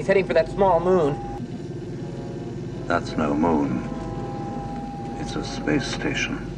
he's heading for that small moon. That's no moon. It's a space station.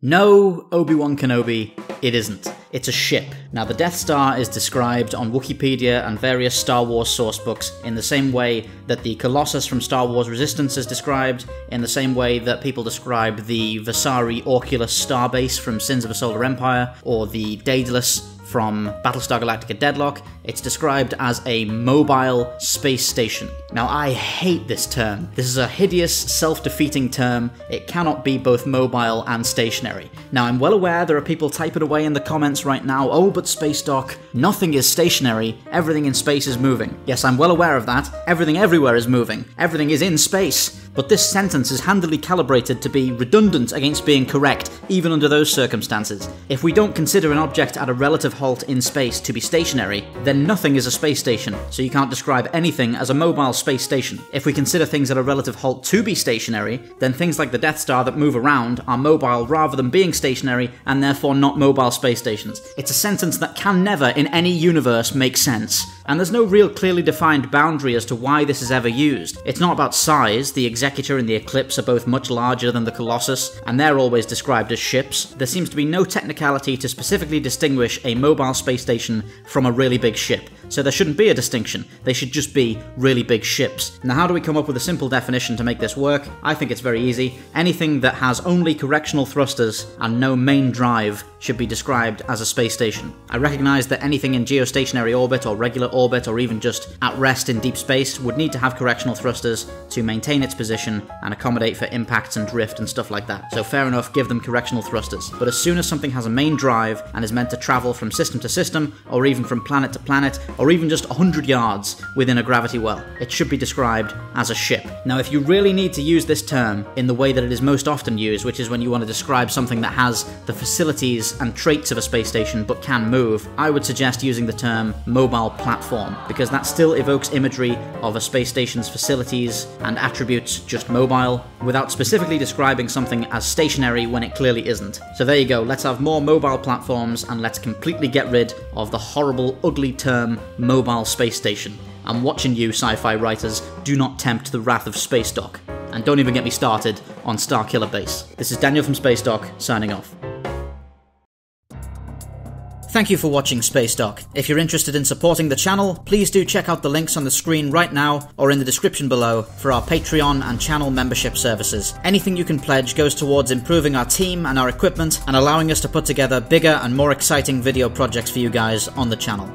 No, Obi-Wan Kenobi, it isn't. It's a ship. Now, the Death Star is described on Wikipedia and various Star Wars sourcebooks in the same way that the Colossus from Star Wars Resistance is described, in the same way that people describe the Vasari Orculus starbase from Sins of a Solar Empire, or the Daedalus from Battlestar Galactica Deadlock. It's described as a mobile space station. Now, I hate this term. This is a hideous, self-defeating term. It cannot be both mobile and stationary. Now, I'm well aware there are people typing away in the comments right now, oh, but Spacedock, nothing is stationary, everything in space is moving. Yes, I'm well aware of that. Everything everywhere is moving. Everything is in space. But this sentence is handily calibrated to be redundant against being correct, even under those circumstances. If we don't consider an object at a relative halt in space to be stationary, then nothing is a space station, so you can't describe anything as a mobile space station. If we consider things at a relative halt to be stationary, then things like the Death Star that move around are mobile rather than being stationary, and therefore not mobile space stations. It's a sentence that can never, in any universe, make sense. And there's no real clearly defined boundary as to why this is ever used. It's not about size. The Executor and the Eclipse are both much larger than the Colossus, and they're always described as ships. There seems to be no technicality to specifically distinguish a mobile space station from a really big ship. So there shouldn't be a distinction. They should just be really big ships. Now, how do we come up with a simple definition to make this work? I think it's very easy. Anything that has only correctional thrusters and no main drive should be described as a space station. I recognise that anything in geostationary orbit or regular orbit or even just at rest in deep space would need to have correctional thrusters to maintain its position and accommodate for impacts and drift and stuff like that. So fair enough, give them correctional thrusters. But as soon as something has a main drive and is meant to travel from system to system, or even from planet to planet, or even just 100 yards within a gravity well, it should be described as a ship. Now, if you really need to use this term in the way that it is most often used, which is when you want to describe something that has the facilities and traits of a space station but can move, I would suggest using the term mobile platform, because that still evokes imagery of a space station's facilities and attributes just mobile, without specifically describing something as stationary when it clearly isn't. So there you go, let's have more mobile platforms and let's completely get rid of the horrible, ugly term mobile space station. I'm watching you, sci-fi writers. Do not tempt the wrath of Spacedock. And don't even get me started on Starkiller Base. This is Daniel from Spacedock, signing off. Thank you for watching Spacedock. If you're interested in supporting the channel, please do check out the links on the screen right now or in the description below for our Patreon and channel membership services. Anything you can pledge goes towards improving our team and our equipment and allowing us to put together bigger and more exciting video projects for you guys on the channel.